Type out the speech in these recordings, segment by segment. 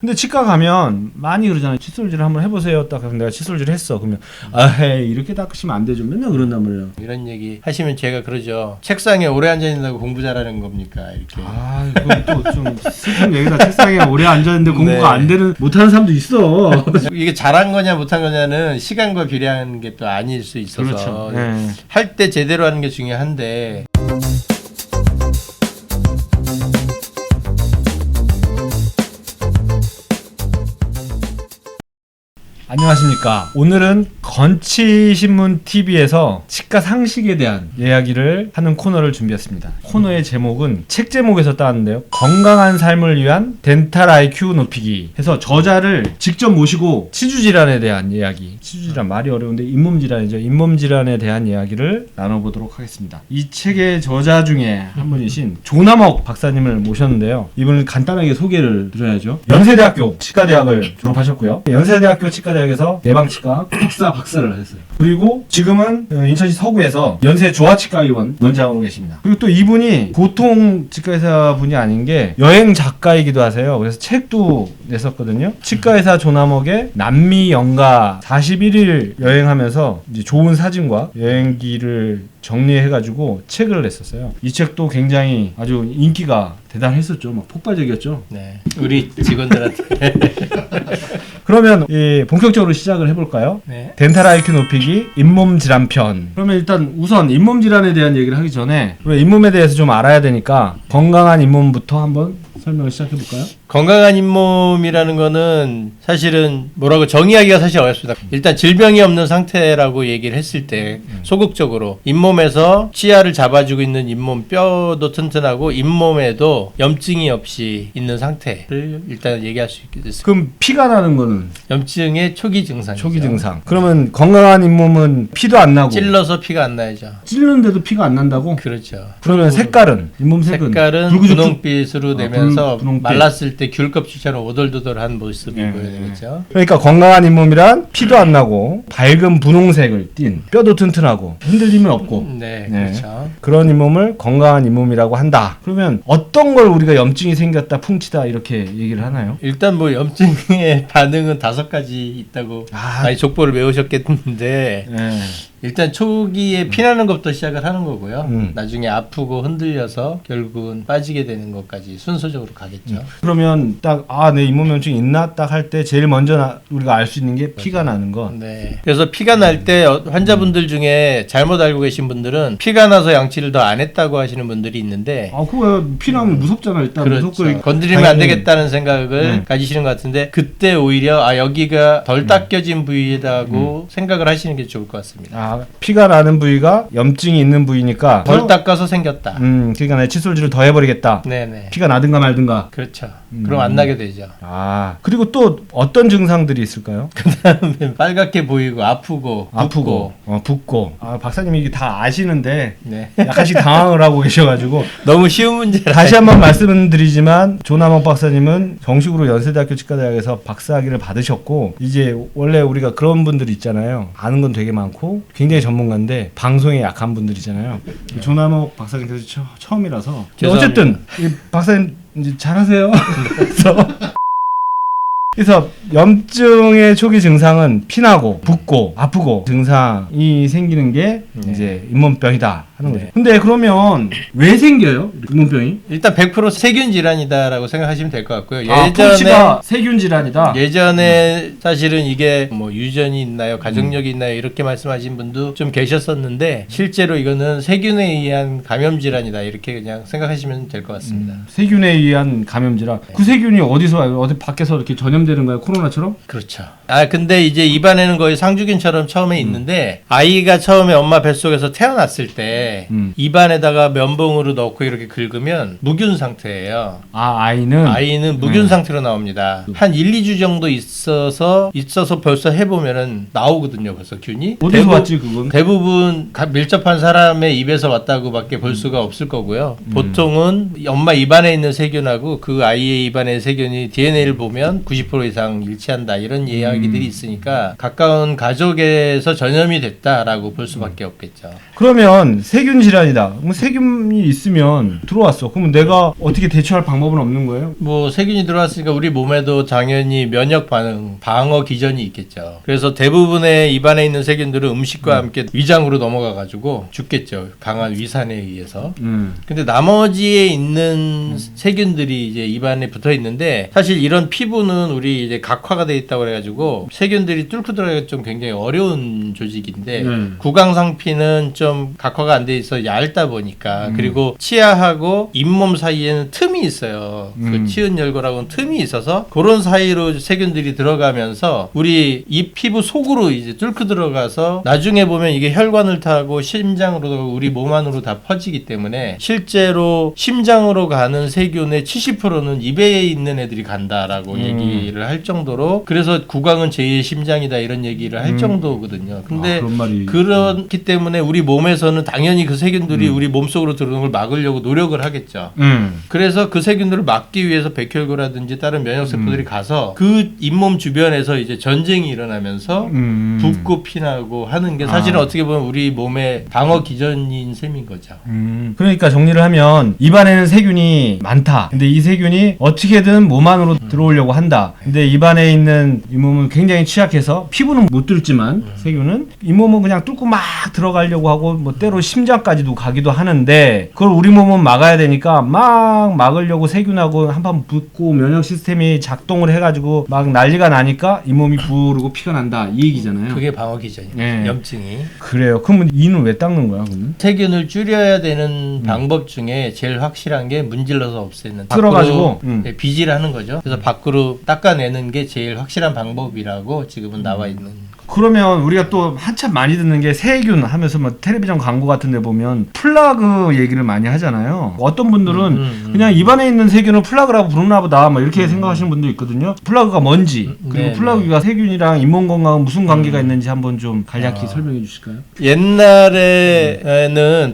근데 치과 가면 많이 그러잖아요. 칫솔질 한번 해보세요. 딱 내가 칫솔질 했어. 그러면 아헤이 이렇게 닦으시면 안 되죠. 맨날 그런단 말이에요. 이런 얘기 하시면 제가 그러죠. 책상에 오래 앉아 있는다고 공부 잘하는 겁니까? 이렇게. 아, 그건 또 좀 슬픈 얘기다. 책상에 오래 앉아있는데 공부가 네. 안 되는 못하는 사람도 있어. 이게 잘한 거냐 못한 거냐는 시간과 비례하는 게 또 아닐 수 있어서 그렇죠. 네. 할 때 제대로 하는 게 중요한데. 안녕하십니까. 오늘은 건치신문TV에서 치과 상식에 대한 이야기를 하는 코너를 준비했습니다. 코너의 제목은 책 제목에서 따왔는데요. 건강한 삶을 위한 덴탈 IQ 높이기 해서 저자를 직접 모시고 치주질환에 대한 이야기, 치주질환 말이 어려운데 잇몸질환이죠. 잇몸질환에 대한 이야기를 나눠보도록 하겠습니다. 이 책의 저자 중에 한 분이신 조남옥 박사님을 모셨는데요. 이분을 간단하게 소개를 드려야죠. 연세대학교 치과대학을 졸업하셨고요. 연세대학교 치과대학에서 예방치과 박사를 했어요. 그리고 지금은 인천시 서구에서 연세조화치과의원 원장으로 계십니다. 그리고 또 이분이 보통 치과의사 분이 아닌 게 여행 작가이기도 하세요. 그래서 책도 냈었거든요. 치과의사 조남옥의 남미 연가 41일 여행하면서 이제 좋은 사진과 여행기를 정리해가지고 책을 냈었어요. 이 책도 굉장히 아주 인기가 대단했었죠. 막 폭발적이었죠. 네. 우리 직원들한테. 그러면 본격적으로 시작을 해볼까요? 네. 덴탈 IQ 높이기 잇몸 질환 편. 그러면 일단 우선 잇몸 질환에 대한 얘기를 하기 전에 잇몸에 대해서 좀 알아야 되니까 건강한 잇몸부터 한번 설명을 시작해볼까요? 건강한 잇몸이라는 거는 사실은 뭐라고 정의하기가 사실 어렵습니다. 일단 질병이 없는 상태라고 얘기를 했을 때 소극적으로 잇몸에서 치아를 잡아주고 있는 잇몸 뼈도 튼튼하고 잇몸에도 염증이 없이 있는 상태를 일단 얘기할 수 있겠습니다. 그럼 피가 나는 거는 염증의 초기 증상이죠. 초기 증상. 그러면 건강한 잇몸은 피도 안 나고 찔러서 피가 안 나야죠. 찔르는데도 피가 안 난다고? 그렇죠. 그러면 색깔은 잇몸 색깔은 붉은죽죽? 분홍빛으로 되면서 분홍빛. 말랐을 때 귤껍질처럼 오돌도돌한 모습이 네. 보여되겠죠. 그러니까 건강한 잇몸이란 피도 안 나고 밝은 분홍색을 띤 뼈도 튼튼하고 흔들림은 없고 네, 네. 그렇죠. 그런 잇몸을 건강한 잇몸이라고 한다. 그러면 어떤 걸 우리가 염증이 생겼다, 풍치다 이렇게 얘기를 하나요? 일단 뭐 염증의 반응은 5가지 있다고 많이 족보를 외우셨겠는데 네. 일단 초기에 피나는 것부터 시작을 하는 거고요. 음. 나중에 아프고 흔들려서 결국은 빠지게 되는 것까지 순서적으로 가겠죠. 그러면 딱 내 잇몸염증 있나 딱 할 때 제일 먼저 우리가 알 수 있는 게 피가 나는 거. 네. 그래서 피가 날 때 환자분들 중에 잘못 알고 계신 분들은 피가 나서 양치를 더 안 했다고 하시는 분들이 있는데 그거 피 나면 무섭잖아. 일단 그렇죠. 무섭고 건드리면 안 되겠다는 생각을 네. 가지시는 것 같은데 그때 오히려 여기가 덜 닦여진 부위라고 생각을 하시는 게 좋을 것 같습니다. 피가 나는 부위가 염증이 있는 부위니까 덜 닦아서 생겼다. 그러니까 내 칫솔질을 더 해버리겠다. 네네. 피가 나든가 말든가. 그렇죠. 그럼 안 나게 되죠. 그리고 또 어떤 증상들이 있을까요? 그다음에 빨갛게 보이고 아프고 붓고. 박사님이 이게 다 아시는데 네. 약간씩 당황을 하고 계셔가지고 너무 쉬운 문제라. 다시 한번 말씀드리지만 조남옥 박사님은 정식으로 연세대학교 치과대학에서 박사학위를 받으셨고 이제 원래 우리가 그런 분들 있잖아요. 아는 건 되게 많고 굉장히 전문가인데 방송에 약한 분들이잖아요. 조남옥 박사님께서 처음이라서 어쨌든 이 박사님 이제 잘하세요. 그래서 염증의 초기 증상은 피나고 붓고 아프고 증상이 생기는 게 이제 잇몸병이다 하는 거죠. 근데 그러면 왜 생겨요? 잇몸병이? 일단 100% 세균 질환이다라고 생각하시면 될 것 같고요. 풍치가 세균 질환이다. 예전에 사실은 이게 뭐 유전이 있나요, 가족력이 있나요 이렇게 말씀하신 분도 좀 계셨었는데 실제로 이거는 세균에 의한 감염 질환이다 이렇게 그냥 생각하시면 될 것 같습니다. 세균에 의한 감염 질환. 그 세균이 어디서 와요? 어디 밖에서 이렇게 전염되는 거예요? 코로나처럼? 그렇죠. 근데 이제 입안에는 거의 상주균처럼 처음에 있는데 아이가 처음에 엄마 뱃속에서 태어났을 때 입안에다가 면봉으로 넣고 이렇게 긁으면 무균 상태예요. 아이는 무균 상태로 나옵니다. 한 1, 2주 정도 있어서 벌써 해보면은 나오거든요. 벌써 균이. 어디서 왔지 그건? 대부분 밀접한 사람의 입에서 왔다고밖에 볼 수가 없을 거고요. 보통은 엄마 입안에 있는 세균하고 그 아이의 입안의 세균이 DNA를 보면 90% 이상 일치한다 이런 이야기들이 있으니까 가까운 가족에서 전염이 됐다라고 볼 수밖에 없겠죠. 그러면 세균 질환이다. 그럼 세균이 있으면 들어왔어. 그러면 내가 어떻게 대처할 방법은 없는 거예요? 뭐 세균이 들어왔으니까 우리 몸에도 당연히 면역 반응, 방어 기전이 있겠죠. 그래서 대부분의 입안에 있는 세균들은 음식과 함께 위장으로 넘어가 가지고 죽겠죠. 강한 위산에 의해서. 근데 나머지에 있는 세균들이 이제 입안에 붙어 있는데 사실 이런 피부는 우리 이제 각화가 돼 있다고 그래 가지고 세균들이 뚫고 들어가기가 좀 굉장히 어려운 조직인데 구강상피는 좀 각화가 안 돼 있어 얇다 보니까 그리고 치아하고 잇몸 사이에는 틈이 있어요. 그 치은열고라고는 틈이 있어서 그런 사이로 세균들이 들어가면서 우리 이 피부 속으로 이제 뚫고 들어가서 나중에 보면 이게 혈관을 타고 심장으로 우리 몸 안으로 다 퍼지기 때문에 실제로 심장으로 가는 세균의 70%는 입에 있는 애들이 간다라고 얘기를 할 정도로 그래서 구강은 제2의 심장이다 이런 얘기를 할 정도거든요. 근데 그런 말이 그렇기 때문에 우리 몸에서는 당연히 그 세균들이 우리 몸속으로 들어오는 걸 막으려고 노력을 하겠죠. 그래서 그 세균들을 막기 위해서 백혈구라든지 다른 면역세포들이 가서 그 잇몸 주변에서 이제 전쟁이 일어나면서 붓고 피나고 하는 게 사실은 어떻게 보면 우리 몸의 방어 기전인 셈인 거죠. 그러니까 정리를 하면 입안에는 세균이 많다. 근데 이 세균이 어떻게든 몸 안으로 들어오려고 한다. 근데 입안에 있는 잇몸은 굉장히 취약해서 피부는 못 뚫지만 세균은 잇몸은 그냥 뚫고 막 들어가려고 하고 뭐 때로 심장까지도 가기도 하는데 그걸 우리 몸은 막아야 되니까 막 막으려고 세균하고 한번 붙고 면역 시스템이 작동을 해가지고 막 난리가 나니까 잇몸이 부르고 피가 난다 이 얘기잖아요. 그게 방어 기전이에요. 네. 염증이. 그래요. 그러면 이는 왜 닦는 거야? 그러면? 세균을 줄여야 되는 방법 중에 제일 확실한 게 문질러서 없애는. 쓸어가지고 비질하는 거죠. 그래서 밖으로 닦아내는 게 제일 확실한 방법이라고 지금은 나와 있는. 그러면 우리가 또 한참 많이 듣는 게 세균 하면서 뭐 텔레비전 광고 같은 데 보면 플라그 얘기를 많이 하잖아요. 어떤 분들은 그냥 입안에 있는 세균을 플라그라고 부르나 보다 뭐 이렇게 생각하시는 분도 있거든요. 플라그가 뭔지 그리고 플라그가 세균이랑 잇몸 건강은 무슨 관계가 있는지 한번 좀 간략히 설명해 주실까요? 옛날에는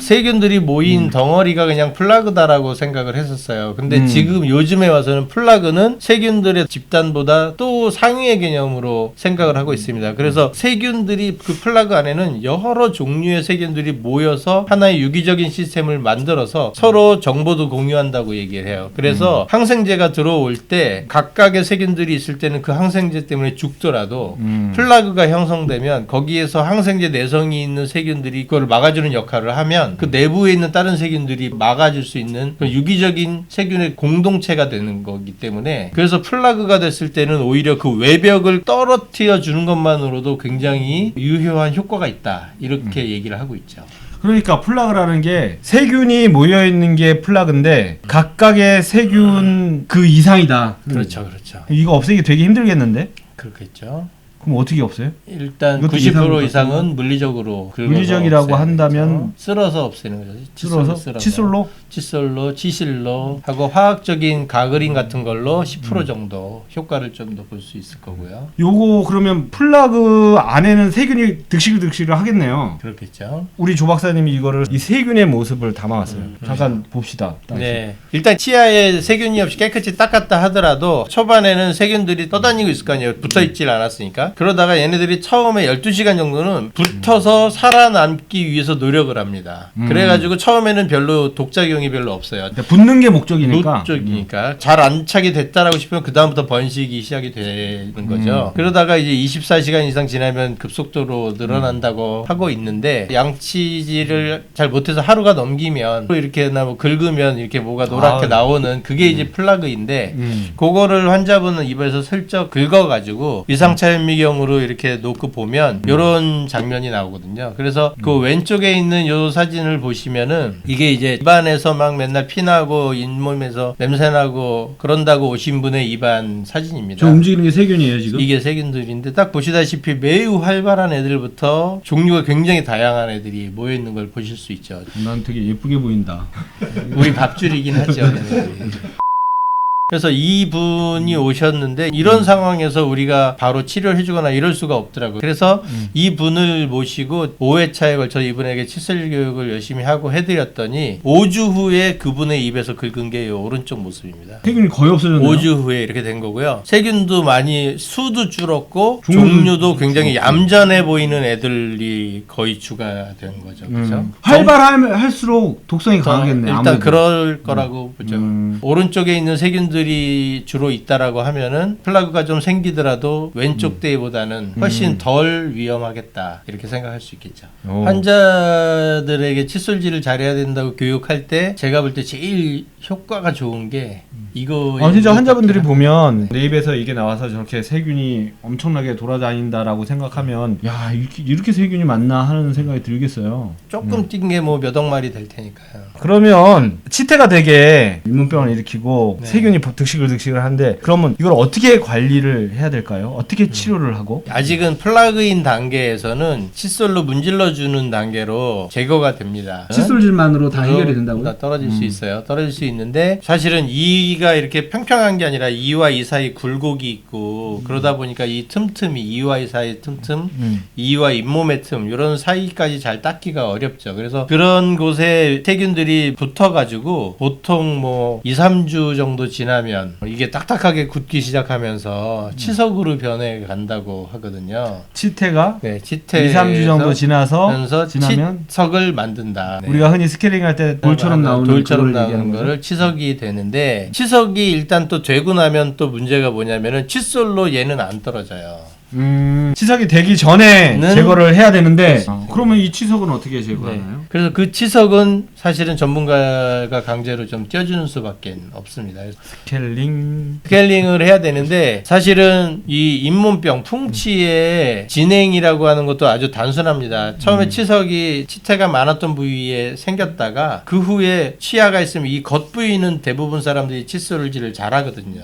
세균들이 모인 덩어리가 그냥 플라그다라고 생각을 했었어요. 근데 지금 요즘에 와서는 플라그는 세균들의 집단보다 또 상위의 개념으로 생각을 하고 있습니다. 그래서 세균들이 그 플라그 안에는 여러 종류의 세균들이 모여서 하나의 유기적인 시스템을 만들어서 서로 정보도 공유한다고 얘기를 해요. 그래서 항생제가 들어올 때 각각의 세균들이 있을 때는 그 항생제 때문에 죽더라도 플라그가 형성되면 거기에서 항생제 내성이 있는 세균들이 그걸 막아주는 역할을 하면 그 내부에 있는 다른 세균들이 막아줄 수 있는 그 유기적인 세균의 공동체가 되는 거기 때문에 그래서 플라그가 됐을 때는 오히려 그 외벽을 떨어뜨려 주는 것만으로도 굉장히 유효한 효과가 있다 이렇게 얘기를 하고 있죠. 그러니까 플라그라는 게 세균이 모여 있는 게 플라그인데 각각의 세균 그 이상이다. 그렇죠, 그렇죠. 이거 없애기 되게 힘들겠는데? 그렇겠죠. 그럼 어떻게 없어요? 일단 이것도 90% 이상은 물리적으로 물리적이라고 한다면 쓸어서 없애는 거죠. 쓸어서 칫솔로? 칫솔로, 치실로 하고 화학적인 가그린 같은 걸로 10% 정도 효과를 좀 더 볼 수 있을 거고요. 요거 그러면 플라그 안에는 세균이 득실득실을 하겠네요. 그렇겠죠. 우리 조 박사님이 이거를 이 세균의 모습을 담아왔어요. 잠깐 봅시다. 네. 일단 치아에 세균이 없이 깨끗이 닦았다 하더라도 초반에는 세균들이 떠다니고 있을 거 아니에요. 붙어 있질 않았으니까. 그러다가 얘네들이 처음에 12시간 정도는 붙어서 살아남기 위해서 노력을 합니다. 그래가지고 처음에는 별로 독작용이 별로 없어요. 붙는 게 목적이니까. 목적이니까 잘 안 차게 됐다라고 싶으면 그 다음부터 번식이 시작이 되는 거죠. 그러다가 이제 24시간 이상 지나면 급속도로 늘어난다고 하고 있는데 양치질을 잘 못해서 하루가 넘기면 또 이렇게 뭐 긁으면 이렇게 뭐가 노랗게 나오는 그게 이제 플라그인데 그거를 환자분은 입에서 슬쩍 긁어가지고 위상차현미경으로 이렇게 놓고 보면 이런 장면이 나오거든요. 그래서 그 왼쪽에 있는 요 사진을 보시면은 이게 이제 입안에서 막 맨날 피나고 잇몸에서 냄새나고 그런다고 오신 분의 입안 사진입니다. 저 움직이는 게 세균이에요 지금? 이게 세균들인데 딱 보시다시피 매우 활발한 애들부터 종류가 굉장히 다양한 애들이 모여 있는 걸 보실 수 있죠. 난 되게 예쁘게 보인다. 우리 밥줄이긴 하죠. 얘네들이. 그래서 이분이 오셨는데 이런 상황에서 우리가 바로 치료를 해주거나 이럴 수가 없더라고요. 그래서 이분을 모시고 5회차에 걸쳐 이분에게 칫솔 교육을 열심히 하고 해드렸더니 5주 후에 그분의 입에서 긁은 게 이 오른쪽 모습입니다. 세균이 거의 없어졌네요. 5주 후에 이렇게 된 거고요. 세균도 많이 수도 줄었고 종류도 굉장히 얌전해 보이는 애들이 거의 추가된 거죠. 그렇죠? 활발할수록 독성이 강하겠네. 일단 아무래도. 그럴 거라고 보죠. 오른쪽에 있는 세균들이 주로 있다라고 하면은 플라그가 좀 생기더라도 왼쪽 데이보다는 훨씬 덜 위험하겠다 이렇게 생각할 수 있겠죠. 오. 환자들에게 칫솔질을 잘해야 된다고 교육할 때 제가 볼 때 제일 효과가 좋은 게 이거. 진짜 환자분들이 보면 내 입에서 이게 나와서 저렇게 세균이 엄청나게 돌아다닌다라고 생각하면 야 이렇게 세균이 많나 하는 생각이 들겠어요. 조금 뛴 게 뭐 몇 억 마리 될 테니까요. 그러면 치태가 되게 잇몸병을 일으키고 네. 세균이 득식을 하는데 그러면 이걸 어떻게 관리를 해야 될까요? 어떻게 치료를 하고? 아직은 플라그인 단계에서는 칫솔로 문질러 주는 단계로 제거가 됩니다. 칫솔질만으로 다 해결이 다 떨어질 수 있어요. 떨어질 수 있는데 사실은 이가 이렇게 평평한 게 아니라 이와 이 사이 굴곡이 있고 그러다 보니까 이 틈틈이 이와 이 사이 틈틈 이와 잇몸의 틈 이런 사이까지 잘 닦기가 어렵죠. 그래서 그런 곳에 세균들이 붙어가지고 보통 뭐 2, 3주 정도 지나면 이게 딱딱하게 굳기 시작하면서 치석으로 변해 간다고 하거든요. 치태가 네, 치태 2, 3주 정도 지나면 치석을 만든다. 네. 우리가 흔히 스케일링 할 때 돌처럼 나오는 돌처럼 그걸 나오는 얘기하는 거를 치석이 되는데 치석이 일단 또 되고 나면 또 문제가 뭐냐면은 칫솔로 얘는 안 떨어져요. 치석이 되기 전에 는- 제거를 해야 되는데 그러면 이 치석은 어떻게 제거하나요? 그래서 그 치석은 사실은 전문가가 강제로 좀 떼어주는 수밖에 없습니다. 스케일링을 해야 되는데 사실은 이 잇몸병 풍치의 진행이라고 하는 것도 아주 단순합니다. 처음에 치태가 많았던 부위에 생겼다가 그 후에 치아가 있으면 이 겉 부위는 대부분 사람들이 칫솔질을 잘하거든요.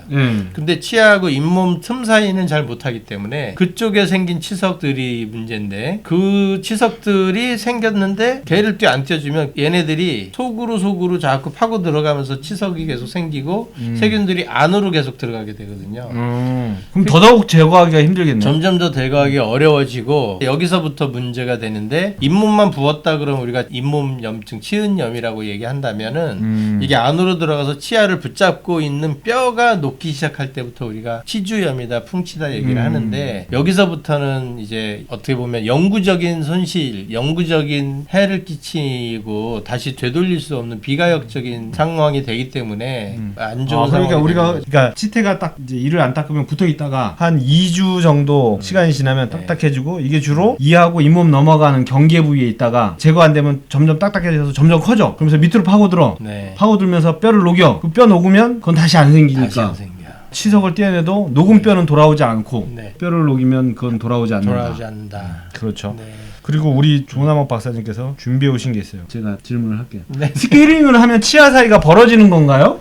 근데 치아하고 잇몸 틈 사이는 잘 못하기 때문에 그쪽에 생긴 치석들이 문제인데 그 치석들이 생겼는데 걔를 안 떼어주면 얘네들이 속으로 자꾸 파고 들어가면서 치석이 계속 생기고 세균들이 안으로 계속 들어가게 되거든요. 그럼 더더욱 제거하기가 힘들겠네요. 점점 더 제거하기 어려워지고 여기서부터 문제가 되는데 잇몸만 부었다 그러면 우리가 잇몸 염증, 치은염이라고 얘기한다면은 이게 안으로 들어가서 치아를 붙잡고 있는 뼈가 녹기 시작할 때부터 우리가 치주염이다, 풍치다 얘기를 하는데 여기서부터는 이제 어떻게 보면 영구적인 손실, 영구적인 해를 끼치고 다시 되돌릴 수 없는 비가역적인 상황이 되기 때문에 안 좋은 상황이 그러니까 우리가 되는 거죠. 그러니까 치태가 딱 이제 이를 안 닦으면 붙어 있다가 한 2주 정도 시간이 지나면 딱딱해지고 이게 주로 이하고 잇몸 넘어가는 경계 부위에 있다가 제거 안 되면 점점 딱딱해져서 점점 커져. 그러면서 밑으로 파고들어. 네. 파고들면서 뼈를 녹여. 그 뼈 녹으면 그건 다시 안 생기니까. 다시 안 생겨. 치석을 떼어내도 녹은 뼈는 돌아오지 않고 네. 뼈를 녹이면 그건 돌아오지 않는다. 돌아오지 않는다. 그렇죠. 네. 그리고 우리 조남옥 박사님께서 준비해 오신 게 있어요. 제가 질문을 할게요. 네. 스케일링을 하면 치아 사이가 벌어지는 건가요?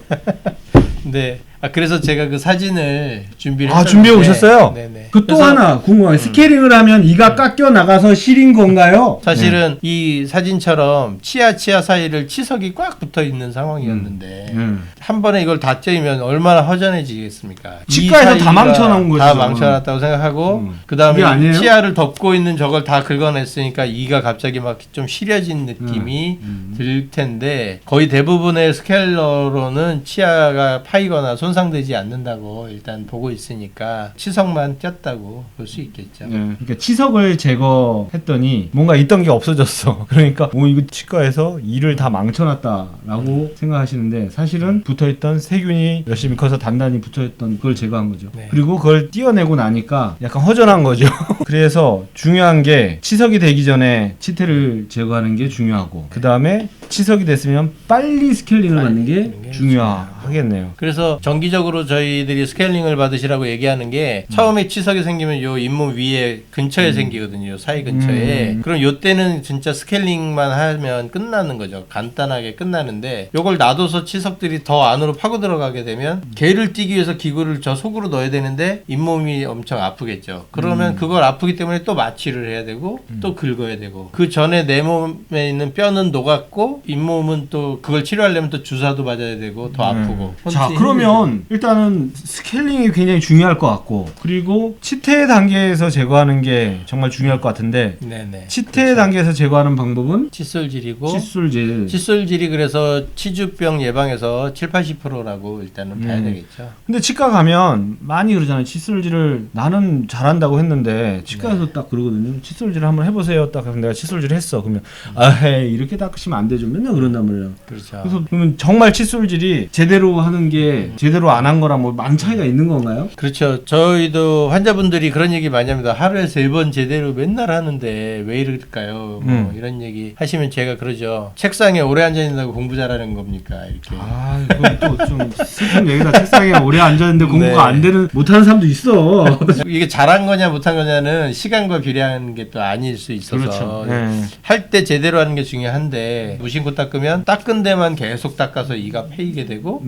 네. 그래서 제가 그 사진을 준비를 준비해 오셨어요? 네네. 그 또 하나 궁금해요. 스케일링을 하면 이가 깎여 나가서 실인 건가요? 사실은 이 사진처럼 치아 사이를 치석이 꽉 붙어 있는 상황이었는데 한 번에 이걸 다 떼면 얼마나 허전해지겠습니까? 치과에서 이 다 사이가 망쳐놓은 거죠. 다 망쳐놨다고 생각하고 그 그게 다음에 아니에요? 치아를 덮고 있는 저걸 다 긁어냈으니까 이가 갑자기 막 좀 시려진 느낌이 들 텐데 거의 대부분의 스케일러로는 치아가 파이거나 손상되지 않는다고 일단 보고 있으니까 치석만 뗐다고 볼 수 있겠죠. 그러니까 치석을 제거했더니 뭔가 있던 게 없어졌어. 그러니까 이거 치과에서 이를 다 망쳐놨다라고 생각하시는데 사실은 붙어있던 세균이 열심히 커서 단단히 붙어있던 그걸 제거한 거죠. 네. 그리고 그걸 떼어내고 나니까 약간 허전한 거죠. 그래서 중요한 게 치석이 되기 전에 치태를 제거하는 게 중요하고 그 다음에 치석이 됐으면 빨리 스케일링을 받는 게 중요하겠네요. 그래서 정기적으로 저희들이 스케일링을 받으시라고 얘기하는 게 처음에 치석이 생기면 요 잇몸 위에 근처에 생기거든요. 사이 근처에. 그럼 요때는 진짜 스케일링만 하면 끝나는 거죠. 간단하게 끝나는데 요걸 놔둬서 치석들이 더 안으로 파고 들어가게 되면 걔를 띄기 위해서 기구를 저 속으로 넣어야 되는데 잇몸이 엄청 아프겠죠. 그러면 그걸 아프기 때문에 또 마취를 해야 되고 또 긁어야 되고 그 전에 내 몸에 있는 뼈는 녹았고 되고 잇몸은 또 그걸 치료하려면 또 주사도 맞아야 되고 더 아프고. 자, 혼자 그러면 일단은 스케일링이 굉장히 중요할 것 같고, 그리고 치태 단계에서 제거하는 게 정말 중요할 것 같은데, 네네. 치태 단계에서 제거하는 방법은 칫솔질이고 칫솔질. 칫솔질이 그래서 치주병 예방에서 70-80%라고 일단은 봐야 되겠죠. 근데 치과 가면 많이 그러잖아요. 칫솔질을 나는 잘한다고 했는데 치과에서 네. 딱 그러거든요. 칫솔질 한번 해보세요. 딱 그래서 내가 칫솔질 했어. 그러면 아헤 이렇게 닦으시면 안 되죠. 맨날 그런단 말이에요. 그렇죠. 그래서 그러면 정말 칫솔질이 제대로 하는 게 제대로 안 한 거랑 뭐 많은 차이가 있는 건가요? 그렇죠. 저희도 환자분들이 그런 얘기 많이 합니다. 하루에 3번 제대로 맨날 하는데 왜 이럴까요? 뭐 이런 얘기 하시면 제가 그러죠. 책상에 오래 앉아 있는다고 공부 잘하는 겁니까? 이렇게. 아, 이건 또 좀 슬픈 얘기다. 책상에 오래 앉았는데 공부가 네. 안 되는 못하는 사람도 있어. 이게 잘한 거냐 못한 거냐는 시간과 비례하는 게 또 아닐 수 있어서 그렇죠. 네. 할 때 제대로 하는 게 중요한데 무심코 닦으면 닦은 데만 계속 닦아서 이가 패이게 되고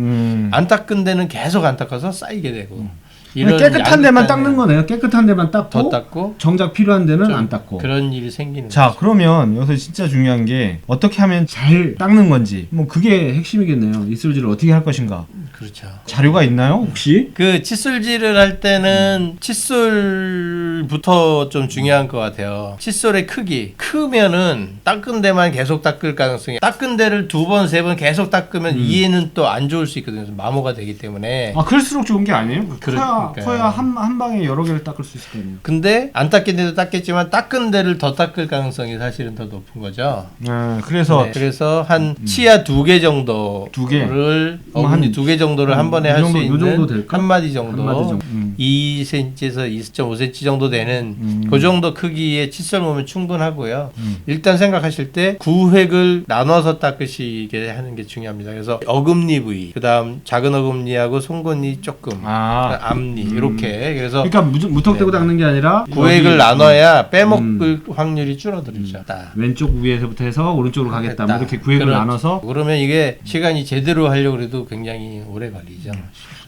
안 닦은 데는 계속 안 닦아서 쌓이게 되고 이런 깨끗한 데만 양극단에 닦는 거네요. 깨끗한 데만 닦고 더 닦고 정작 필요한 데는 좀 안 닦고. 그런 일이 생기는 자, 거죠. 그러면 여기서 진짜 중요한 게 어떻게 하면 잘 닦는 건지 뭐 그게 핵심이겠네요. 이술질을 어떻게 할 것인가. 그렇죠. 자료가 있나요 혹시? 그 칫솔질을 할 때는 칫솔부터 좀 중요한 것 같아요. 칫솔의 크기 크면은 닦은 데만 계속 닦을 가능성이 닦은 데를 2번, 3번 계속 닦으면 이에는 또 안 좋을 수 있거든요. 마모가 되기 때문에. 아, 클수록 좋은 게 아니에요? 그러니까요. 커야 한 방에 여러 개를 닦을 수 있을 거 아니에요. 근데 안 닦인 데도 닦겠지만 닦은 데를 더 닦을 가능성이 사실은 더 높은 거죠. 그래서 네, 그래서 한 치아 2개 정도를 두 개? 어금니 2개 정도를 한 번에 할 수 요 정도 있는 될까? 한 마디 정도, 한 마디 정도. 2cm에서 2.5cm 정도 되는 그 정도 크기의 칫솔 모면 충분하고요. 일단 생각하실 때 구획을 나눠서 닦으시게 하는 게 중요합니다. 그래서 어금니 부위, 그다음 작은 어금니하고 송곳니 조금, 앞니 이렇게 그래서 그러니까 무턱대고 닦는 게 아니라 구획을 여기, 나눠야 빼먹을 확률이 줄어들죠. 딱. 왼쪽 위에서부터 해서 오른쪽으로 가겠다. 뭐 이렇게 구획을 그렇죠. 나눠서. 그러면 이게 시간이 제대로 하려고 해도 굉장히 오래 걸리죠.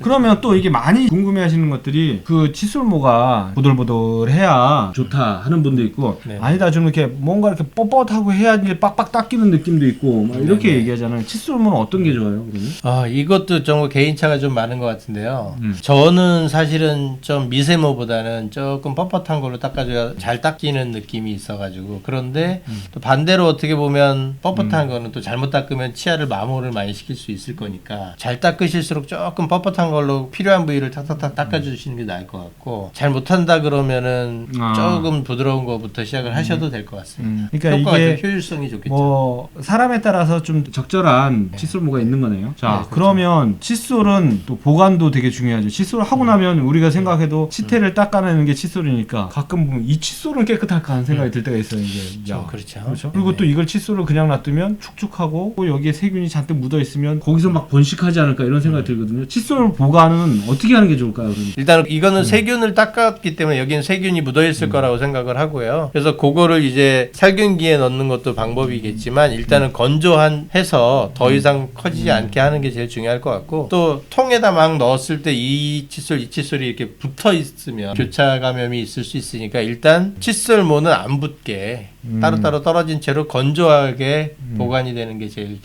그러면 또 이게 많이 궁금해하시는 것들이 그 칫솔모가 보들보들해야 좋다 하는 분도 있고 네. 아니다 좀 이렇게 뭔가 이렇게 뻣뻣하고 해야 이제 빡빡 닦이는 느낌도 있고 막 이렇게 네네. 얘기하잖아요. 칫솔모는 어떤 게 좋아요? 그러면? 이것도 정말 개인차가 좀 많은 것 같은데요. 저는 사실은 좀 미세모보다는 조금 뻣뻣한 걸로 닦아줘야 잘 닦이는 느낌이 있어가지고 그런데 또 반대로 어떻게 보면 뻣뻣한 거는 또 잘못 닦으면 치아를 마모를 많이 시킬 수 있을 거니까 잘 닦으실수록 조금 뻣뻣한 걸로 필요한 부위를 탁탁탁 닦아주시는 게 나을 것 같고 잘 못한다 그러면은 조금 부드러운 거부터 시작을 하셔도 될 것 같습니다. 그러니까 효과가 이게 좀 효율성이 좋겠죠. 뭐 사람에 따라서 좀 적절한 칫솔모가 있는 거네요. 자, 네, 그렇죠. 그러면 칫솔은 또 보관도 되게 중요하죠. 칫솔을 하고 나면 우리가 생각해도 치태를 닦아내는 게 칫솔이니까 가끔 보면 이 칫솔은 깨끗할까 하는 생각이 들 때가 있어요. 이게 야, 그렇죠. 그렇죠. 그리고 또 이걸 칫솔을 그냥 놔두면 축축하고 또 여기에 세균이 잔뜩 묻어 있으면 거기서 막 번식하지 않을까 이런 생각이 들거든요. 칫솔 보관은 어떻게 하는 게 좋을까요? 그러면? 일단 이거는 세균을 닦았기 때문에 여기는 세균이 묻어 있을 거라고 생각을 하고요. 그래서 그거를 이제 살균기에 넣는 것도 방법이겠지만 일단은 건조한 해서 더 이상 커지지 않게 하는 게 제일 중요할 것 같고 또 통에다 막 넣었을 때 이 칫솔이 이렇게 붙어 있으면 교차 감염이 있을 수 있으니까 일단 칫솔모는 안 붙게 따로따로 떨어진 채로 건조하게 보관이 되는 게 제일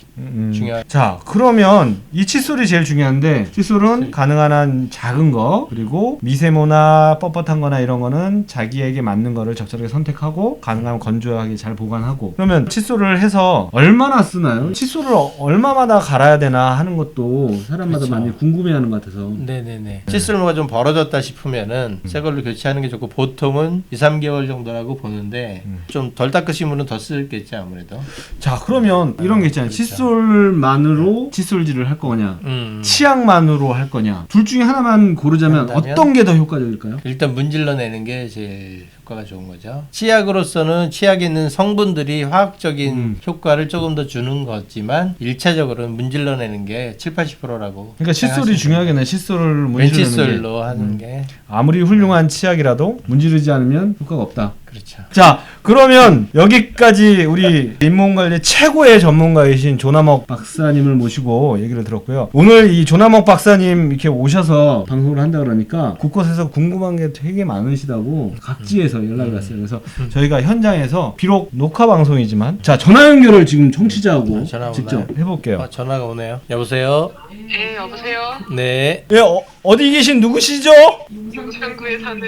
중요한. 자, 그러면 이 칫솔이 제일 중요한데 칫솔은 가능한 한 작은 거 그리고 미세모나 뻣뻣한 거나 이런 거는 자기에게 맞는 거를 적절하게 선택하고 가능하면 건조하게 잘 보관하고 그러면 칫솔을 해서 얼마나 쓰나요? 칫솔을 얼마마다 갈아야 되나 하는 것도 사람마다 그렇죠. 많이 궁금해하는 것 같아서 네네네. 칫솔모가 좀 벌어졌다 싶으면은 새 걸로 교체하는 게 좋고 보통은 2-3개월 정도라고 보는데 좀 덜 닦으신 분은 더 쓰겠지 아무래도. 자, 그러면 이런 게 있잖아요. 그렇죠. 칫솔만으로 칫솔질을 할 거냐 치약만으로 할 거냐 둘 중에 하나만 고르자면 한다면? 어떤 게 더 효과적일까요? 일단 문질러 내는 게 제일 효과가 좋은 거죠. 치약으로서는 치약에 있는 성분들이 화학적인 효과를 조금 더 주는 거지만 1차적으로는 문질러 내는 게 70-80%라고. 그러니까 칫솔이 중요하겠네. 칫솔을 문지르는 게 왼칫솔로 하는 게 아무리 훌륭한 치약이라도 문지르지 않으면 효과가 없다. 그렇죠. 자, 그러면 여기까지 우리 잇몸관리 최고의 전문가이신 조남옥 박사님을 모시고 얘기를 들었고요. 오늘 이 조남옥 박사님 이렇게 오셔서 방송을 한다 그러니까 곳곳에서 궁금한 게 되게 많으시다고 각지에서 그래서 연락이 왔어요. 그래서 저희가 현장에서 비록 녹화 방송이지만 자 전화 연결을 지금 청취자하고 전화 직접 오나요? 해볼게요. 전화가 오네요. 여보세요? 네, 여보세요? 네. 예, 어디 계신 누구시죠? 용산구에 사는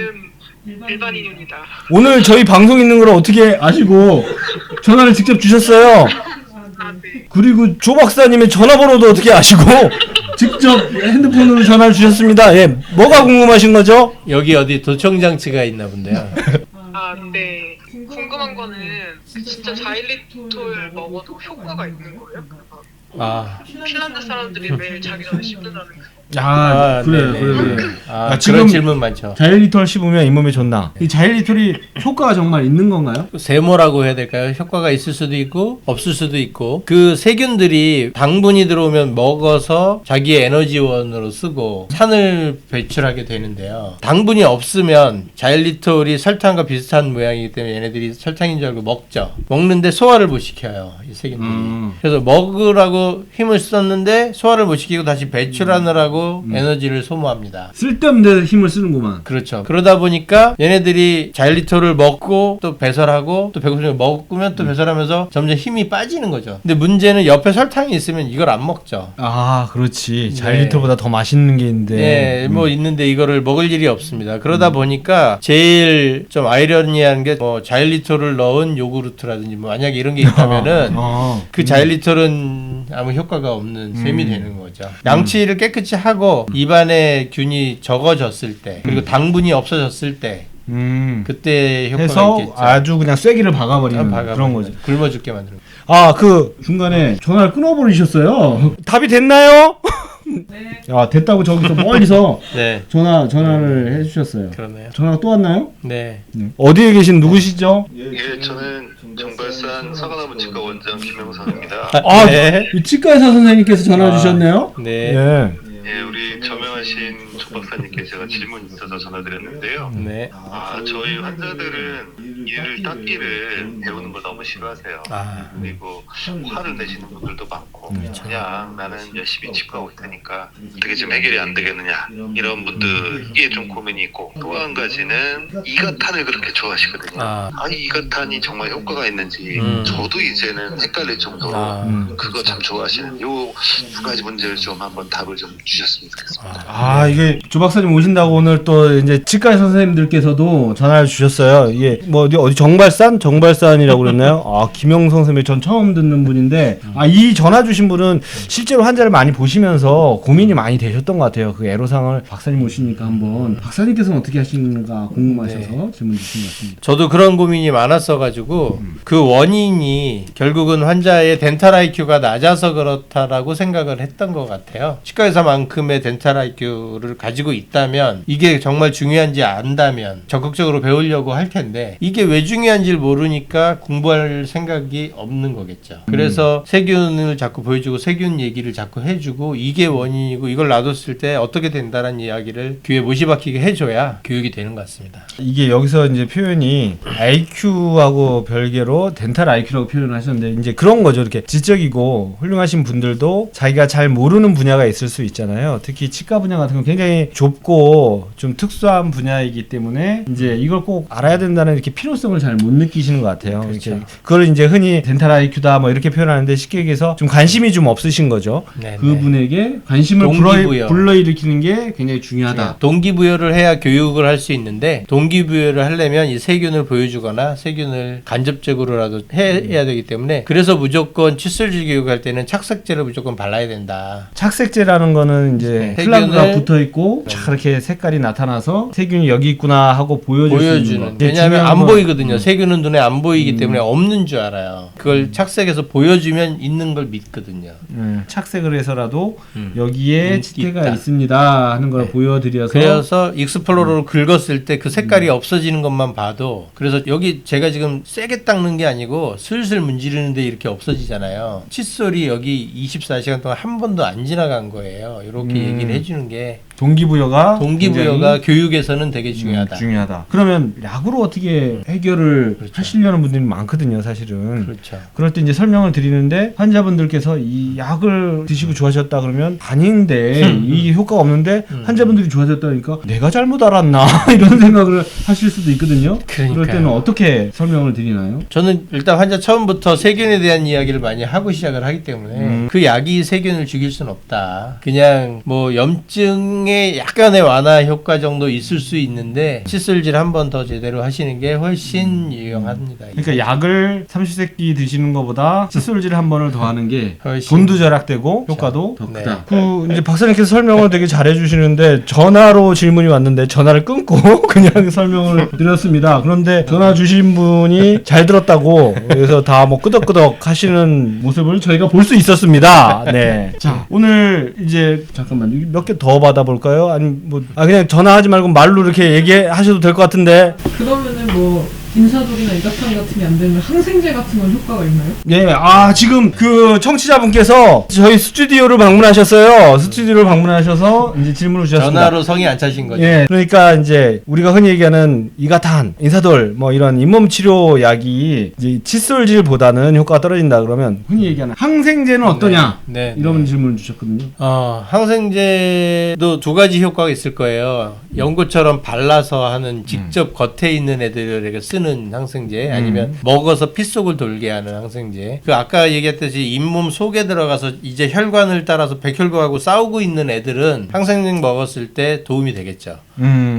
일반인입니다. 오늘 저희 방송 있는 걸 어떻게 아시고 전화를 직접 주셨어요? 아, 네. 그리고 조 박사님의 전화번호도 어떻게 아시고 직접 핸드폰으로 전화를 주셨습니다. 예, 뭐가 궁금하신 거죠? 여기 어디 도청장치가 있나 본데요. 아, 네. 궁금한 거는 진짜 자일리톨 먹어도 효과가 있는 거예요? 아, 핀란드 사람들이 매일 자기 전에 씹는다는 거. 그래요, 네네. 그래요. 아, 지금 그런 질문 많죠. 자일리톨 씹으면 잇몸에 좋나? 이 자일리톨이 효과가 정말 있는 건가요? 세모라고 해야 될까요? 효과가 있을 수도 있고 없을 수도 있고 그 세균들이 당분이 들어오면 먹어서 자기의 에너지원으로 쓰고 산을 배출하게 되는데요. 당분이 없으면 자일리톨이 설탕과 비슷한 모양이기 때문에 얘네들이 설탕인 줄 알고 먹죠. 먹는데 소화를 못 시켜요. 이 세균들이. 그래서 먹으라고 힘을 썼는데 소화를 못 시키고 다시 배출하느라고 에너지를 소모합니다. 쓸데없는 데 힘을 쓰는구만. 그렇죠. 그러다 보니까 얘네들이 자일리톨을 먹고 또 배설하고 또 배고프면 먹으면 또 배설하면서 점점 힘이 빠지는 거죠. 근데 문제는 옆에 설탕이 있으면 이걸 안 먹죠. 아, 그렇지. 자일리톨보다 더 맛있는 게 있는데. 네, 뭐 있는데 이거를 먹을 일이 없습니다. 그러다 보니까 제일 좀 아이러니한 게 뭐 자일리톨을 넣은 요구르트라든지 뭐 만약에 이런 게 있다면은 그 자일리톨은 아무 효과가 없는 셈이 되는 거죠. 양치를 깨끗이 하고 입안에 균이 적어졌을 때 그리고 당분이 없어졌을 때 그때 효과가 해서 있겠죠. 아주 그냥 쇠기를 박아버리는 박아버리는 그런 거죠. 굶어 죽게 만드는 거. 아, 그 중간에 전화를 끊어버리셨어요. 답이 됐나요? 네. 아, 됐다고 저기서 멀리서 네, 전화를 해주셨어요. 그러네요. 전화가 또 왔나요? 네. 어디에 계신 누구시죠? 예, 저는 정발산 사과나무 치과 원장 김영선입니다. 아, 네. 이 치과의사 선생님께서 전화 주셨네요. 네. 예. 예, 우리 저명하신 조 박사님께 제가 질문이 있어서 전화드렸는데요. 네. 저희 환자들은 이를 닦기를 배우는 걸 너무 싫어하세요. 그리고 화를 내시는 분들도 많고 그냥 나는 열심히 치과 올 테니까 어떻게 좀 해결이 안 되겠느냐 이런 분들이 좀 고민이 있고 또 한 가지는 이가탄을 그렇게 좋아하시거든요. 아니 이가탄이 정말 효과가 있는지 저도 이제는 헷갈릴 정도로 그거 참 좋아하시는 요 두 가지 문제를 좀 한번 답을 좀 주셨으면 좋겠습니다. 아, 이게 조 박사님 오신다고 오늘 또 이제 치과 선생님들께서도 전화를 주셨어요. 이게 뭐 어디 정발산이라고 그랬나요? 아, 김영성 선생님 전 처음 듣는 분인데 이 전화 주신 분은 실제로 환자를 많이 보시면서 고민이 많이 되셨던 것 같아요. 그 애로사항을 박사님 오시니까 한번 박사님께서는 어떻게 하시는가 궁금하셔서 질문 주신 것 같습니다. 저도 그런 고민이 많았어가지고 그 원인이 결국은 환자의 덴탈 IQ가 낮아서 그렇다라고 생각을 했던 것 같아요. 치과의사만큼의 덴탈 IQ를 가지고 있다면 이게 정말 중요한지 안다면 적극적으로 배우려고 할 텐데 이게 왜 중요한지를 모르니까 공부할 생각이 없는 거겠죠. 그래서 세균을 자꾸 보여주고 세균 얘기를 자꾸 해주고 이게 원인이고 이걸 놔뒀을 때 어떻게 된다는 이야기를 귀에 못이 박히게 해줘야 교육이 되는 것 같습니다. 이게 여기서 이제 표현이 IQ하고 별개로 덴탈 IQ라고 표현을 하셨는데 이제 그런 거죠. 이렇게 지적이고 훌륭하신 분들도 자기가 잘 모르는 분야가 있을 수 있잖아요. 특히 치과 분야 같은 건 굉장히 좁고 좀 특수한 분야이기 때문에 이제 이걸 꼭 알아야 된다는 이렇게 필요성을 잘 못 느끼시는 것 같아요. 그렇죠. 이렇게 그걸 이제 흔히 덴탈 IQ다 뭐 이렇게 표현하는데 쉽게 얘기해서 좀 관심이 좀 없으신 거죠. 네네. 그분에게 관심을 동기부여. 불러일으키는 게 굉장히 중요하다. 동기부여를 해야 교육을 할 수 있는데 동기부여를 하려면 이 세균을 보여주거나 세균을 간접적으로라도 해야 되기 때문에 그래서 무조건 칫솔질 교육할 때는 착색제를 무조건 발라야 된다. 착색제라는 거는 이제 세균을- 플라그가 붙어 있고 쫙 이렇게 색깔이 나타나서 세균이 여기 있구나 하고 보여주는 거. 왜냐하면 안 보이거든요. 세균은 눈에 안 보이기 때문에 없는 줄 알아요. 그걸 착색해서 보여주면 있는 걸 믿거든요. 착색을 해서라도 여기에 치태가 있다. 있습니다 하는 걸 보여드려서 그래서 익스플로러로 긁었을 때 그 색깔이 없어지는 것만 봐도 그래서 여기 제가 지금 세게 닦는 게 아니고 슬슬 문지르는데 이렇게 없어지잖아요. 칫솔이 여기 24시간 동안 한 번도 안 지나간 거예요. 이렇게 얘기를 해주는 게 동기부여가 굉장히 교육에서는 되게 중요하다. 중요하다. 그러면 약으로 어떻게 해결을 그렇죠. 하시려는 분들이 많거든요, 사실은. 그렇죠. 그럴 때 이제 설명을 드리는데 환자분들께서 이 약을 드시고 좋아졌다 그러면 아닌데 이 효과가 없는데 환자분들이 좋아졌다니까 내가 잘못 알았나 이런 생각을 하실 수도 있거든요. 그럴 그러니까요. 때는 어떻게 설명을 드리나요? 저는 일단 환자 처음부터 세균에 대한 이야기를 많이 하고 시작을 하기 때문에 그 약이 세균을 죽일 수는 없다. 그냥 뭐 염증의 약간의 완화 효과 정도 있을 수 있는데 칫솔질 한 번 더 제대로 하시는 게 훨씬 유용합니다. 그러니까 약을 삼시세끼 드시는 것보다 칫솔질 한 번을 더 하는 게 훨씬 돈도 절약되고 효과도 더 네. 크다. 그 이제 박사님께서 설명을 되게 잘해 주시는데 전화로 질문이 왔는데 전화를 끊고 그냥 설명을 드렸습니다. 그런데 전화 주신 분이 잘 들었다고 그래서 다 뭐 끄덕끄덕 하시는 모습을 저희가 볼 수 있었습니다. 네. 자, 오늘 이제 잠깐만 몇 개 더 받아볼까요? 아니 뭐 그냥 전화하지 말고 말로 이렇게 얘기하셔도 될 것 같은데. 그러면은 뭐 인사돌이나 이가탄 같은 게 안 되면 항생제 같은 건 효과가 있나요? 예, 지금 그 청취자분께서 저희 스튜디오를 방문하셨어요. 스튜디오를 방문하셔서 이제 질문을 주셨습니다. 전화로 성이 안 차신 거죠. 예, 그러니까 이제 우리가 흔히 얘기하는 이가탄, 인사돌, 뭐 이런 잇몸 치료 약이 이제 칫솔질보다는 효과가 떨어진다 그러면 흔히 얘기하는 항생제는 어떠냐? 네, 이런 질문을 주셨거든요. 항생제도 두 가지 효과가 있을 거예요. 연고처럼 발라서 하는 직접 겉에 있는 애들에게 쓰는 항생제 아니면 먹어서 피 속을 돌게 하는 항생제. 그 아까 얘기했듯이 잇몸 속에 들어가서 이제 혈관을 따라서 백혈구하고 싸우고 있는 애들은 항생제 먹었을 때 도움이 되겠죠.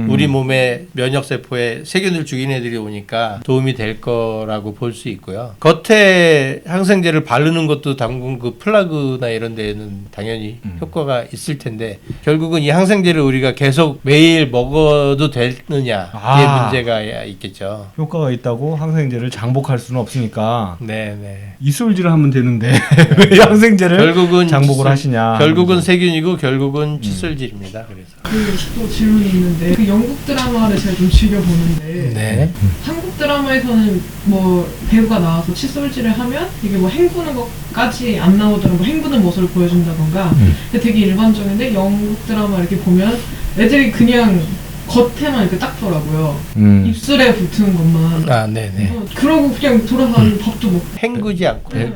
우리 몸의 면역세포에 세균을 죽이는 애들이 오니까 도움이 될 거라고 볼 수 있고요. 겉에 항생제를 바르는 것도 당분 그 플라그나 이런 데에는 당연히 효과가 있을 텐데 결국은 이 항생제를 우리가 계속 매일 먹어도 되느냐의 문제가 있겠죠. 효과가 있다고 항생제를 장복할 수는 없으니까 네네. 이솔질을 하면 되는데 왜 항생제를 결국은 장복을 하시냐. 결국은 세균이고 결국은 칫솔질입니다. 그래서 또 질문이 있는데 그 영국 드라마를 제가 좀 즐겨 보는데 네. 한국 드라마에서는 뭐 배우가 나와서 칫솔질을 하면 이게 뭐 헹구는 것까지 안 나오더라도 뭐 헹구는 모습을 보여준다던가 근데 되게 일반적인데 영국 드라마 이렇게 보면 애들이 그냥 겉에만 이렇게 닦더라고요. 입술에 붙은 것만. 네네. 그러고 그냥 돌아가는 밥도 먹고. 헹구지 않고. 네.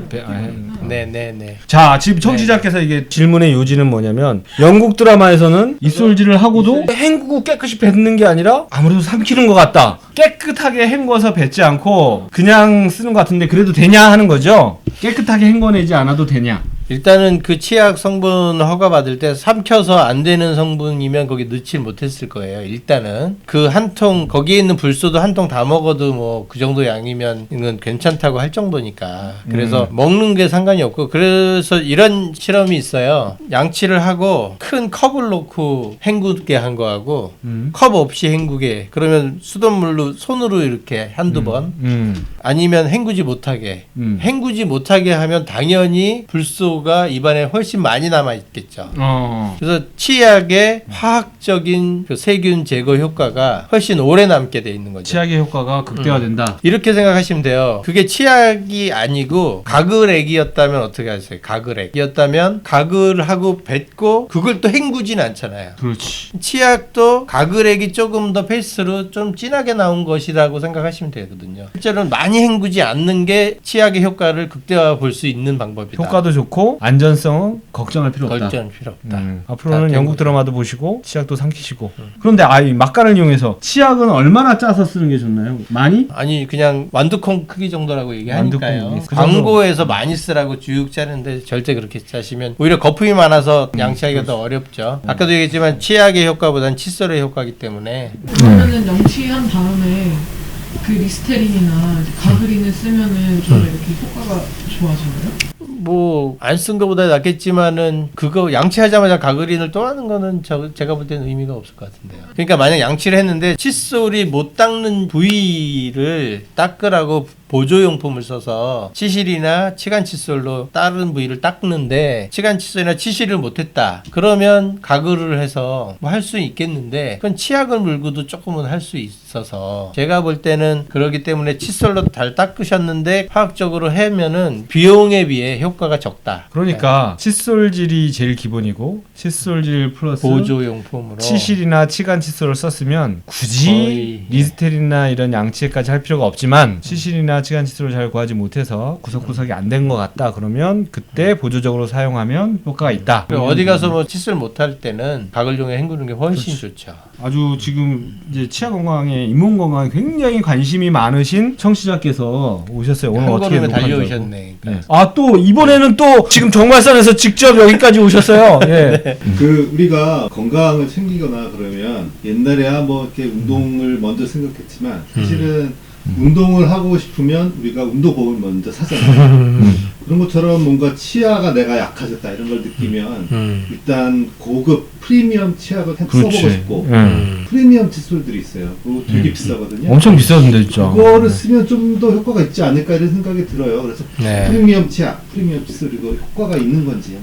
네네네. 자, 지금 청취자께서 이게 질문의 요지는 뭐냐면 영국 드라마에서는 이솔질을 하고도 헹구고 깨끗이 뱉는 게 아니라 아무래도 삼키는 것 같다. 깨끗하게 헹궈서 뱉지 않고 그냥 쓰는 것 같은데 그래도 되냐 하는 거죠. 깨끗하게 헹궈내지 않아도 되냐. 일단은 그 치약 성분 허가 받을 때 삼켜서 안 되는 성분이면 거기 넣지 못했을 거예요. 일단은 그 한 통 거기에 있는 불소도 한 통 다 먹어도 뭐 그 정도 양이면 이건 괜찮다고 할 정도니까. 그래서 먹는 게 상관이 없고 그래서 이런 실험이 있어요. 양치를 하고 큰 컵을 놓고 헹구게 한 거하고 컵 없이 헹구게. 그러면 수돗물로 손으로 이렇게 한두 번 아니면 헹구지 못하게. 헹구지 못하게 하면 당연히 불소 가 입안에 훨씬 많이 남아 있겠죠. 그래서 치약의 화학적인 그 세균 제거 효과가 훨씬 오래 남게 돼 있는 거죠. 치약의 효과가 극대화된다. 이렇게 생각하시면 돼요. 그게 치약이 아니고 가글액이었다면 어떻게 하세요? 가글액이었다면 가글하고 뱉고 그걸 또 헹구진 않잖아요. 그렇지. 치약도 가글액이 조금 더 페이스로 좀 진하게 나온 것이라고 생각하시면 되거든요. 실제로는 많이 헹구지 않는 게 치약의 효과를 극대화 볼 수 있는 방법이다. 효과도 좋고 안전성은 걱정할 필요 없다. 걱정 필요 없다. 앞으로는 영국 드라마도 보시고 치약도 삼키시고. 그런데 이 막간을 이용해서 치약은 얼마나 짜서 쓰는 게 좋나요? 많이? 아니 그냥 완두콩 크기 정도라고 얘기하니까요. 완두콩, 그 광고에서 많이 쓰라고 쭉 짜는데 절대 그렇게 짜시면 오히려 거품이 많아서 양치하기가 더 어렵죠. 아까도 얘기했지만 치약의 효과보다는 칫솔의 효과이기 때문에 그러면은 영치한 다음에 그 리스테린이나 가그린을 쓰면은 좀 이렇게 효과가 좋아지나요? 뭐 안 쓴 것보다 낫겠지만은 그거 양치하자마자 가그린을 또 하는 거는 제가 볼 때는 의미가 없을 것 같은데요. 그러니까 만약 양치를 했는데 칫솔이 못 닦는 부위를 닦으라고 보조용품을 써서 치실이나 치간 칫솔로 다른 부위를 닦는데 치간 칫솔이나 치실을 못했다. 그러면 가글을 해서 뭐 할 수 있겠는데 그건 치약을 물고도 조금은 할 수 있어서 제가 볼 때는 그러기 때문에 칫솔로 잘 닦으셨는데 화학적으로 하면은 비용에 비해 효과가 적다. 그러니까 칫솔질이 제일 기본이고 칫솔질 플러스 보조용품으로 치실이나 치간 칫솔을 썼으면 굳이 거의, 리스테린이나 이런 양치에까지 할 필요가 없지만 치실이나 치간 칫솔을 잘 구하지 못해서 구석구석이 안 된 것 같다. 그러면 그때 보조적으로 사용하면 효과가 있다. 그리고 어디 가서 뭐 칫솔 못할 때는 가글용에 헹구는 게 훨씬 좋죠. 아주 지금 이제 치아 건강에 잇몸 건강에 굉장히 관심이 많으신 청취자께서 오셨어요. 오늘 한 어떻게 걸음에 녹화한다고. 달려오셨네. 네. 아, 또 이번에는 또 지금 정말산에서 직접 여기까지 오셨어요. 예. 그 우리가 건강을 챙기거나 그러면 옛날에야 뭐 이렇게 운동을 먼저 생각했지만 사실은 운동을 하고 싶으면 우리가 운동복을 먼저 사잖아요. 그런 것처럼 뭔가 치아가 내가 약해졌다 이런 걸 느끼면 일단 고급 프리미엄 치약을 써보고 싶고 프리미엄 칫솔들이 있어요. 그거 되게 비싸거든요. 엄청 비싸던데 진짜. 그거를 쓰면 좀 더 효과가 있지 않을까 이런 생각이 들어요. 그래서 네. 프리미엄 치약, 프리미엄 칫솔 이거 효과가 있는 건지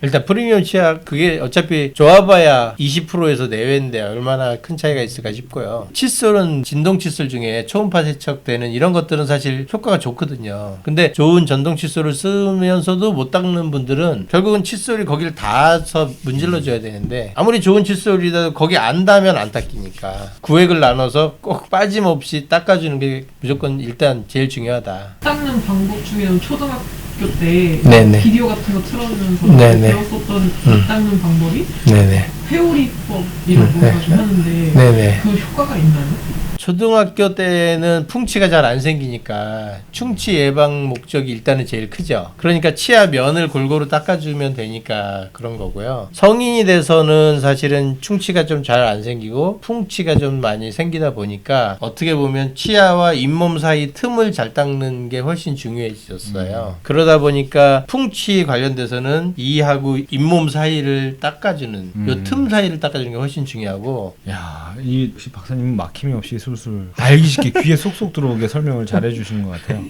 일단 프리미엄 치약 그게 어차피 좋아봐야 20%에서 내외인데 얼마나 큰 차이가 있을까 싶고요. 칫솔은 진동 칫솔 중에 초음파 세척되는 이런 것들은 사실 효과가 좋거든요. 근데 좋은 전동 칫솔을 쓰면서도 못 닦는 분들은 결국은 칫솔이 거기를 닿아서 문질러 줘야 되는데 아무리 좋은 칫솔이라도 거기 안 닿으면 안 닦이니까 구획을 나눠서 꼭 빠짐없이 닦아주는 게 무조건 일단 제일 중요하다. 닦는 방법 중에는 초등학교 때 네네. 비디오 같은 거 틀어주면서 네네. 배웠었던 닦는 방법이 네네. 회오리법이라고 네. 해가지고 하는데 네네. 그 효과가 있나요? 초등학교 때는 풍치가 잘 안 생기니까 충치 예방 목적이 일단은 제일 크죠. 그러니까 치아 면을 골고루 닦아주면 되니까 그런 거고요. 성인이 돼서는 사실은 충치가 좀 잘 안 생기고 풍치가 좀 많이 생기다 보니까 어떻게 보면 치아와 잇몸 사이 틈을 잘 닦는 게 훨씬 중요해졌어요. 그러다 보니까 풍치 관련돼서는 이하고 잇몸 사이를 닦아주는 요 틈 사이를 닦아주는 게 훨씬 중요하고 야, 이 역시 박사님은 막힘이 없이 술술 알기 쉽게 귀에 쏙쏙 들어오게 설명을 잘 해주시는 것 같아요.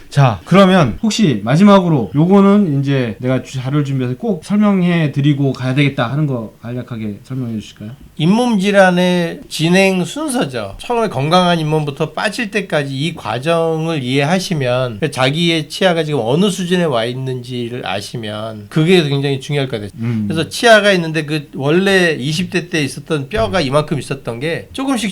자, 그러면 혹시 마지막으로 요거는 이제 내가 자료를 준비해서 꼭 설명해 드리고 가야 되겠다 하는 거 간략하게 설명해 주실까요? 잇몸 질환의 진행 순서죠. 처음에 건강한 잇몸부터 빠질 때까지 이 과정을 이해하시면 자기의 치아가 지금 어느 수준에 와 있는지를 아시면 그게 굉장히 중요할 것 같아요. 그래서 치아가 있는데 그 원래 20대 때 있었던 뼈가 이만큼 있었던 게 조금씩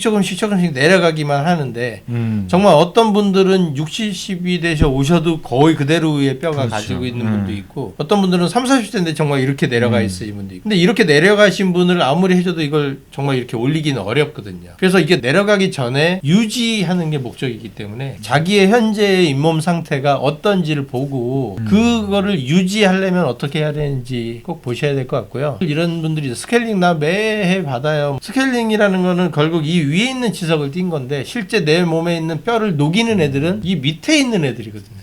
내려가기만 하는데 정말 어떤 분들은 60, 70이 되셔 오셔도 거의 그대로의 뼈가 그렇죠. 가지고 있는 분도 있고 어떤 분들은 30, 40대인데 정말 이렇게 내려가 있으신 분도 있고 근데 이렇게 내려가신 분을 아무리 해줘도 이걸 정말 이렇게 올리기는 어렵거든요. 그래서 이게 내려가기 전에 유지하는 게 목적이기 때문에 자기의 현재의 잇몸 상태가 어떤지를 보고 그거를 유지하려면 어떻게 해야 되는지 꼭 보셔야 될 것 같고요. 이런 분들이 스케일링 나 매해 받아요. 스케일링이라는 거는 결국 이 위에 있는 치석을 띈 건데 실제 내 몸에 있는 뼈를 녹이는 애들은 이 밑에 있는 애들이거든요.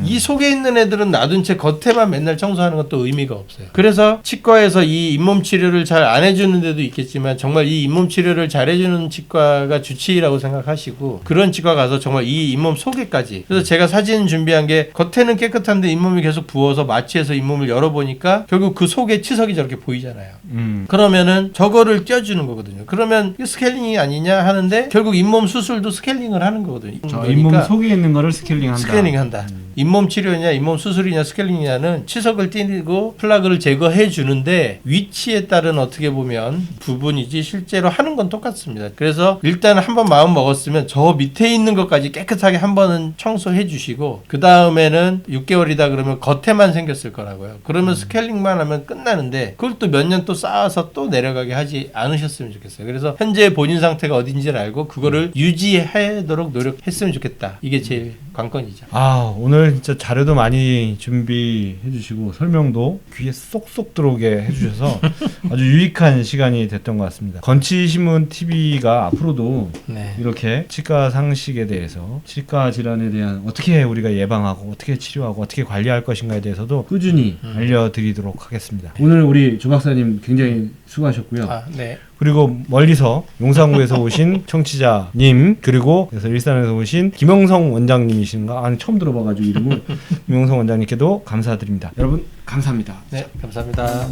이 속에 있는 애들은 놔둔 채 겉에만 맨날 청소하는 것도 의미가 없어요. 그래서 치과에서 이 잇몸 치료를 잘 안 해주는 데도 있겠지만 정말 이 잇몸 치료를 잘 해주는 치과가 주치의라고 생각하시고 그런 치과 가서 정말 이 잇몸 속에까지 그래서 제가 사진 준비한 게 겉에는 깨끗한데 잇몸이 계속 부어서 마취해서 잇몸을 열어보니까 결국 그 속에 치석이 저렇게 보이잖아요. 그러면은 저거를 떼어주는 거거든요. 그러면 이게 스케일링이 아니냐 하는데 결국 잇몸 수술도 스케일링을 하는 거거든요. 저 잇몸 속에 있는 거를 스케일링한다. 스케일링한다. 잇몸 치료냐, 잇몸 수술이냐, 스케일링이냐는 치석을 띄고 플라그를 제거해 주는데 위치에 따른 어떻게 보면 부분이지 실제로 하는 건 똑같습니다. 그래서 일단 한번 마음 먹었으면 저 밑에 있는 것까지 깨끗하게 한 번은 청소해 주시고 그 다음에는 6개월이다 그러면 겉에만 생겼을 거라고요. 그러면 스케일링만 하면 끝나는데 그걸 또 몇 년 또 쌓아서 또 내려가게 하지 않으셨으면 좋겠어요. 그래서 현재 본인 상태가 어딘지를 알고 그거를 유지하도록 노력했으면 좋겠다. 이게 제일 관건이죠. 아, 오늘 진짜 자료도 많이 준비해 주시고 설명도 귀에 쏙쏙 들어오게 해주셔서 아주 유익한 시간이 됐던 것 같습니다. 건치신문 TV가 앞으로도 네. 이렇게 치과 상식에 대해서 치과 질환에 대한 어떻게 우리가 예방하고 어떻게 치료하고 어떻게 관리할 것인가에 대해서도 꾸준히 알려드리도록 하겠습니다. 오늘 우리 조 박사님 굉장히 수고하셨고요. 네. 그리고 멀리서 용산구에서 오신 청취자님, 그리고 그래서 일산에서 오신 김영성 원장님이신가? 아니 처음 들어봐가지고 이름을 김영성 원장님께도 감사드립니다. 여러분 감사합니다. 네, 감사합니다.